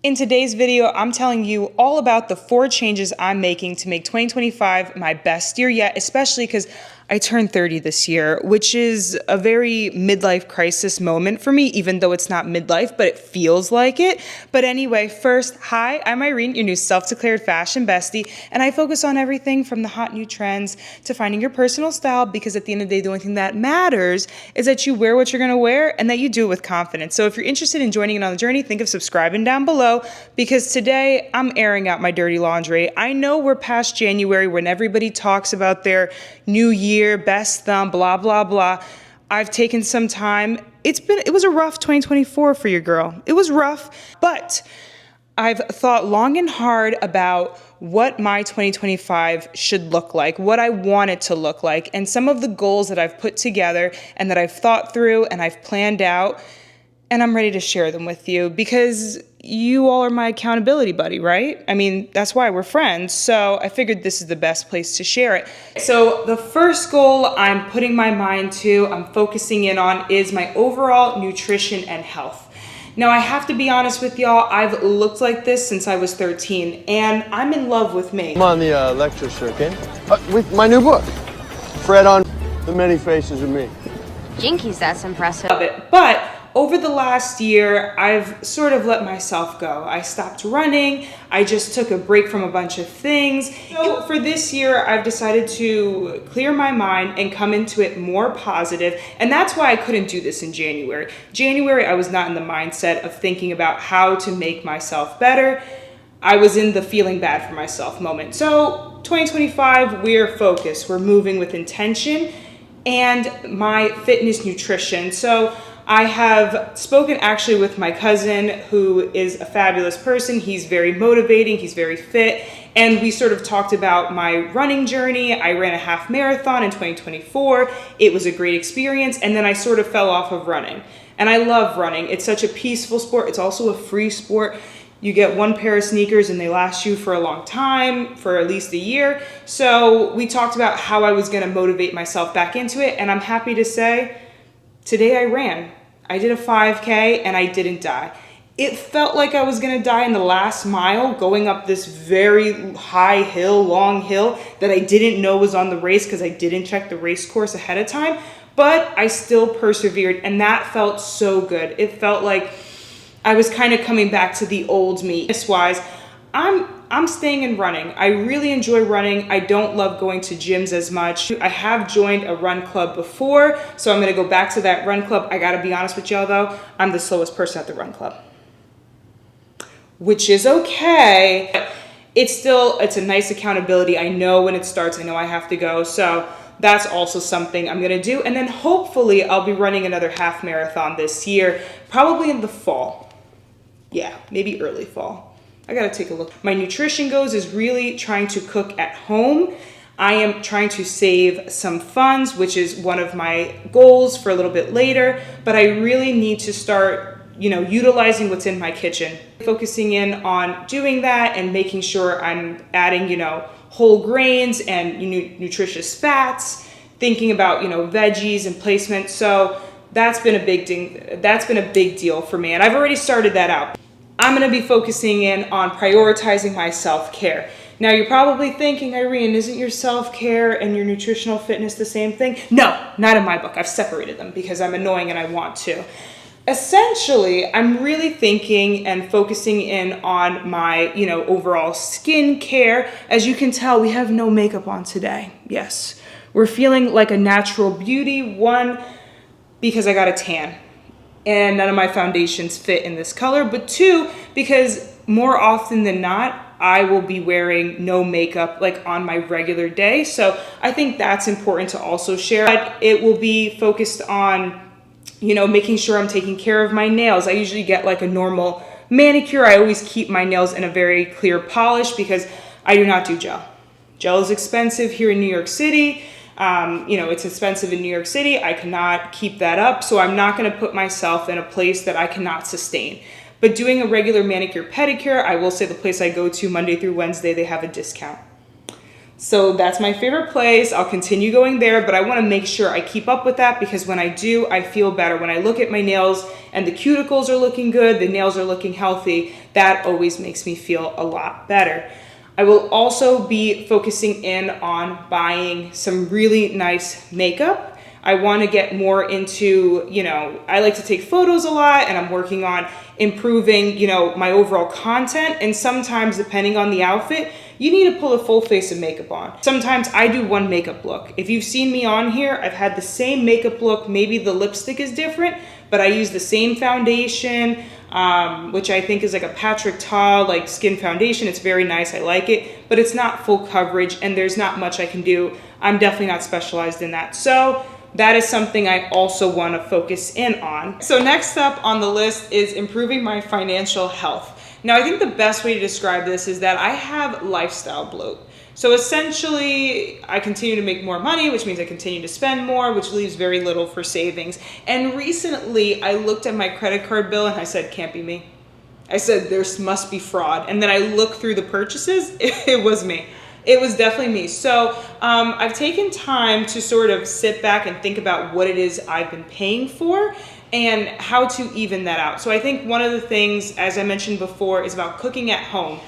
In today's video, I'm telling you all about the 4 changes I'm making to make 2025 my best year yet, especially because I turned 30 this year, which is a very midlife crisis moment for me, even though it's not midlife, but it feels like it. But anyway, first, hi, I'm Irene, your new self-declared fashion bestie, and I focus on everything from the hot new trends to finding your personal style, because at the end of the day, the only thing that matters is that you wear what you're gonna wear and that you do it with confidence. So if you're interested in joining in on the journey, think of subscribing down below, because today I'm airing out my dirty laundry. I know we're past January when everybody talks about their new year, best thumb, blah, blah, blah. I've taken some time. It was a rough 2024 for your girl. It was rough, but I've thought long and hard about what my 2025 should look like, what I want it to look like, and some of the goals that I've put together and that I've thought through and I've planned out, and I'm ready to share them with you because you all are my accountability buddy, right? I mean, that's why we're friends. So I figured this is the best place to share it. So the first goal I'm putting my mind to, I'm focusing in on, is my overall nutrition and health. Now, I have to be honest with y'all, I've looked like this since I was 13, and I'm in love with me. I'm on the lecture circuit with my new book, Fred on the Many Faces of Me. Jinkies, that's impressive. Love it. But over the last year, I've sort of let myself go. I stopped running. I just took a break from a bunch of things. So for this year, I've decided to clear my mind and come into it more positive. And that's why I couldn't do this in January. January, I was not in the mindset of thinking about how to make myself better. I was in the feeling bad for myself moment. So 2025, we're focused. We're moving with intention and my fitness nutrition. So I have spoken actually with my cousin, who is a fabulous person. He's very motivating, he's very fit, and we sort of talked about my running journey. I ran a half marathon in 2024. It was a great experience, and then I sort of fell off of running. And I love running. It's such a peaceful sport. It's also a free sport. You get one pair of sneakers and they last you for a long time, for at least a year. So we talked about how I was gonna motivate myself back into it, and I'm happy to say, today I ran. I did a 5K and I didn't die. It felt like I was gonna die in the last mile going up this very high hill, long hill that I didn't know was on the race because I didn't check the race course ahead of time, but I still persevered, and that felt so good. It felt like I was kind of coming back to the old me. Wise, I'm staying in running. I really enjoy running. I don't love going to gyms as much. I have joined a run club before, so I'm gonna go back to that run club. I gotta be honest with y'all though, I'm the slowest person at the run club, which is okay. It's a nice accountability. I know when it starts, I know I have to go. So that's also something I'm gonna do. And then hopefully I'll be running another half marathon this year, probably in the fall. Yeah, maybe early fall. I gotta take a look. My nutrition goes is really trying to cook at home. I am trying to save some funds, which is one of my goals for a little bit later, but I really need to start, utilizing what's in my kitchen. Focusing in on doing that and making sure I'm adding, whole grains and nutritious fats, thinking about, veggies and placement. So that's been a big thing. That's been a big deal for me. And I've already started that out. I'm gonna be focusing in on prioritizing my self-care. Now you're probably thinking, Irene, isn't your self-care and your nutritional fitness the same thing? No, not in my book. I've separated them because I'm annoying and I want to. Essentially, I'm really thinking and focusing in on my, overall skin care. As you can tell, we have no makeup on today. Yes, we're feeling like a natural beauty. One, because I got a tan and none of my foundations fit in this color, but 2, because more often than not, I will be wearing no makeup like on my regular day. So I think that's important to also share. But it will be focused on, making sure I'm taking care of my nails. I usually get like a normal manicure. I always keep my nails in a very clear polish because I do not do gel. Gel is expensive here in New York City. It's expensive in New York City. I cannot keep that up. So I'm not going to put myself in a place that I cannot sustain. But doing a regular manicure pedicure, I will say the place I go to Monday through Wednesday, they have a discount. So that's my favorite place. I'll continue going there, but I want to make sure I keep up with that because when I do, I feel better. When I look at my nails and the cuticles are looking good, the nails are looking healthy, that always makes me feel a lot better. I will also be focusing in on buying some really nice makeup. I want to get more into, I like to take photos a lot and I'm working on improving, my overall content. And sometimes depending on the outfit, you need to pull a full face of makeup on. Sometimes I do one makeup look. If you've seen me on here, I've had the same makeup look. Maybe the lipstick is different, but I use the same foundation, which I think is like a Patrick Ta like skin foundation. It's very nice. I like it, but it's not full coverage and there's not much I can do. I'm definitely not specialized in that. So that is something I also want to focus in on. So next up on the list is improving my financial health. Now, I think the best way to describe this is that I have lifestyle bloat. So essentially, I continue to make more money, which means I continue to spend more, which leaves very little for savings. And recently, I looked at my credit card bill and I said, can't be me. I said, there must be fraud. And then I looked through the purchases, it was me. It was definitely me. So I've taken time to sort of sit back and think about what it is I've been paying for and how to even that out. So I think one of the things, as I mentioned before, is about cooking at home.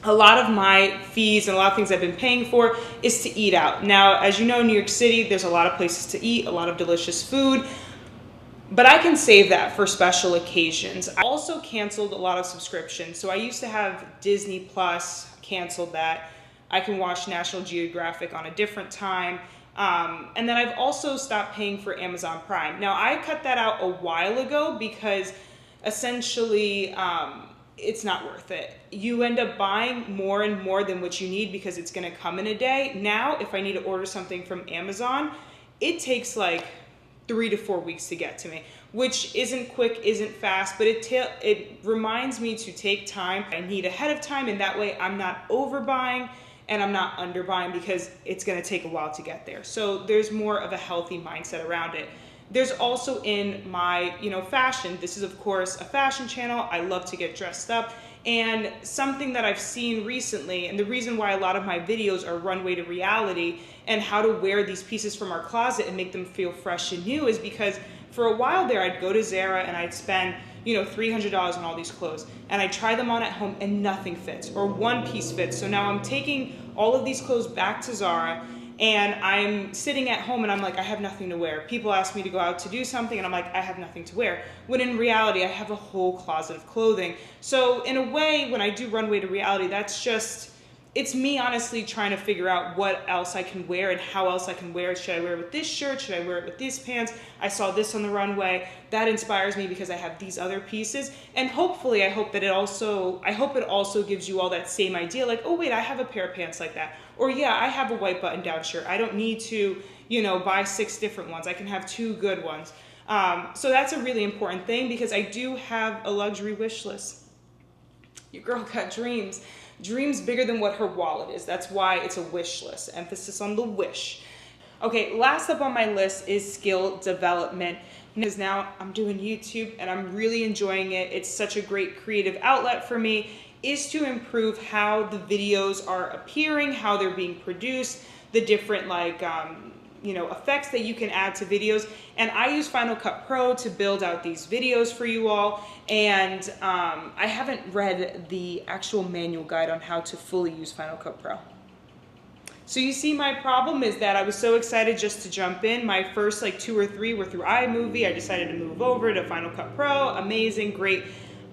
A lot of my fees and a lot of things I've been paying for is to eat out. Now, as you know, in New York City, there's a lot of places to eat, a lot of delicious food, but I can save that for special occasions. I also canceled a lot of subscriptions. So I used to have Disney Plus, canceled that. I can watch National Geographic on a different time. And then I've also stopped paying for Amazon Prime. Now, I cut that out a while ago because essentially it's not worth it. You end up buying more and more than what you need because it's going to come in a day. Now, if I need to order something from Amazon, it takes like 3 to 4 weeks to get to me, which isn't quick, isn't fast, but it reminds me to take time. I need ahead of time, and that way I'm not overbuying and I'm not underbuying because it's going to take a while to get there. So there's more of a healthy mindset around it. There's also in my, fashion. This is of course a fashion channel. I love to get dressed up. And something that I've seen recently, and the reason why a lot of my videos are runway to reality and how to wear these pieces from our closet and make them feel fresh and new is because for a while there, I'd go to Zara and I'd spend $300 on all these clothes and I try them on at home and nothing fits or one piece fits. So now I'm taking all of these clothes back to Zara and I'm sitting at home and I'm like, I have nothing to wear. People ask me to go out to do something and I'm like, I have nothing to wear. When in reality, I have a whole closet of clothing. So in a way, when I do runway to reality, it's me honestly trying to figure out what else I can wear and how else I can wear it. Should I wear it with this shirt? Should I wear it with these pants? I saw this on the runway. That inspires me because I have these other pieces. And hopefully, I hope it also gives you all that same idea. Like, oh wait, I have a pair of pants like that. Or yeah, I have a white button down shirt. I don't need to, buy 6 different ones. I can have 2 good ones. So that's a really important thing because I do have a luxury wish list. Your girl got dreams. Dreams bigger than what her wallet is. That's why it's a wish list. Emphasis on the wish. Okay, last up on my list is skill development. Because now I'm doing YouTube and I'm really enjoying it. It's such a great creative outlet for me. Is to improve how the videos are appearing, how they're being produced, the different effects that you can add to videos. And I use Final Cut Pro to build out these videos for you all. And I haven't read the actual manual guide on how to fully use Final Cut Pro. So you see, my problem is that I was so excited just to jump in. My first 2 or 3 were through iMovie. I decided to move over to Final Cut Pro. Amazing, great.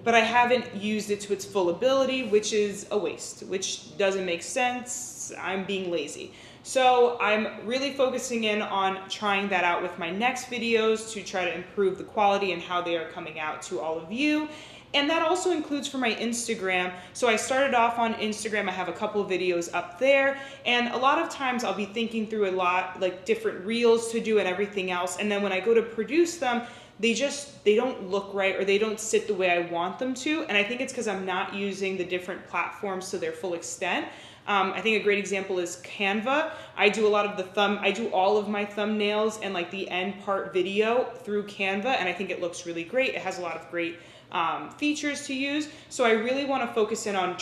But I haven't used it to its full ability, which is a waste, which doesn't make sense. I'm being lazy. So I'm really focusing in on trying that out with my next videos to try to improve the quality and how they are coming out to all of you. And that also includes for my Instagram. So I started off on Instagram. I have a couple of videos up there. And a lot of times I'll be thinking through a lot, different reels to do and everything else. And then when I go to produce them, they don't look right or they don't sit the way I want them to. And I think it's because I'm not using the different platforms to their full extent. I think a great example is Canva. I do all of my thumbnails and the end part video through Canva, and I think it looks really great. It has a lot of great features to use. So I really want to focus in on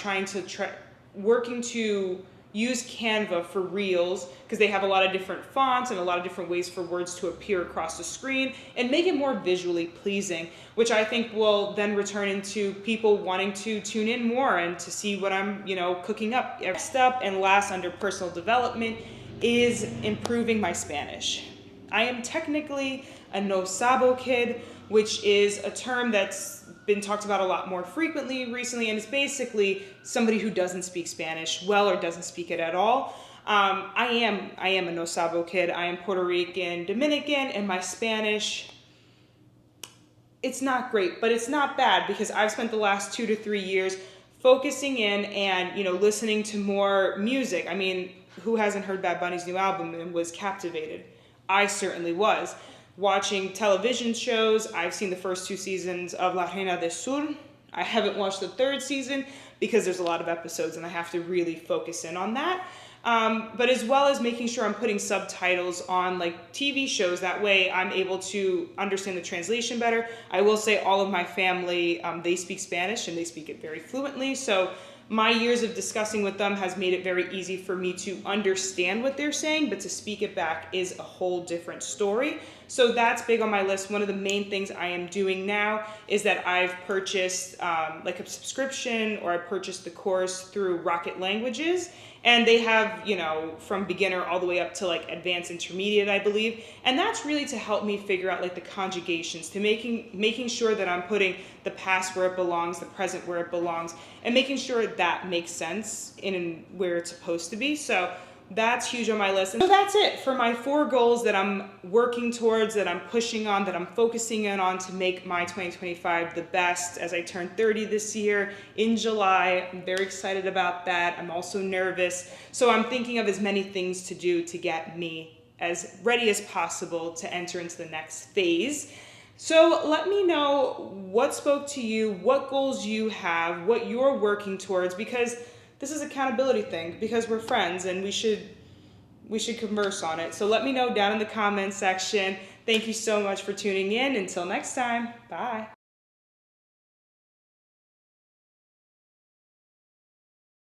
working to use Canva for Reels because they have a lot of different fonts and a lot of different ways for words to appear across the screen and make it more visually pleasing, which I think will then return into people wanting to tune in more and to see what I'm, cooking up. Next up and last under personal development is improving my Spanish. I am technically a no sabo kid, which is a term that's been talked about a lot more frequently recently, and it's basically somebody who doesn't speak Spanish well or doesn't speak it at all. I am a no sabo kid. I am Puerto Rican, Dominican, and my Spanish, it's not great, but it's not bad because I've spent the last 2 to 3 years focusing in and, listening to more music. I mean, who hasn't heard Bad Bunny's new album and was captivated? I certainly was. Watching television shows, I've seen the first 2 seasons of La Reina del Sur. I haven't watched the 3rd season because there's a lot of episodes and I have to really focus in on that. But as well as making sure I'm putting subtitles on like TV shows, that way I'm able to understand the translation better. I will say all of my family, they speak Spanish and they speak it very fluently. So my years of discussing with them has made it very easy for me to understand what they're saying, but to speak it back is a whole different story. So that's big on my list. One of the main things I am doing now is that I've purchased like a subscription, or I purchased the course through Rocket Languages. And they have, from beginner all the way up to like advanced intermediate, I believe. And that's really to help me figure out like the conjugations, to making sure that I'm putting the past where it belongs, the present where it belongs, and making sure that makes sense in where it's supposed to be. So that's huge on my list. And so that's it for my 4 goals that I'm working towards, that I'm pushing on, that I'm focusing in on to make my 2025 the best as I turn 30 this year in July. I'm very excited about that. I'm also nervous. So I'm thinking of as many things to do to get me as ready as possible to enter into the next phase. So let me know what spoke to you, what goals you have, what you're working towards, because this is an accountability thing, because we're friends and we should converse on it. So let me know down in the comments section. Thank you so much for tuning in. Until next time, bye.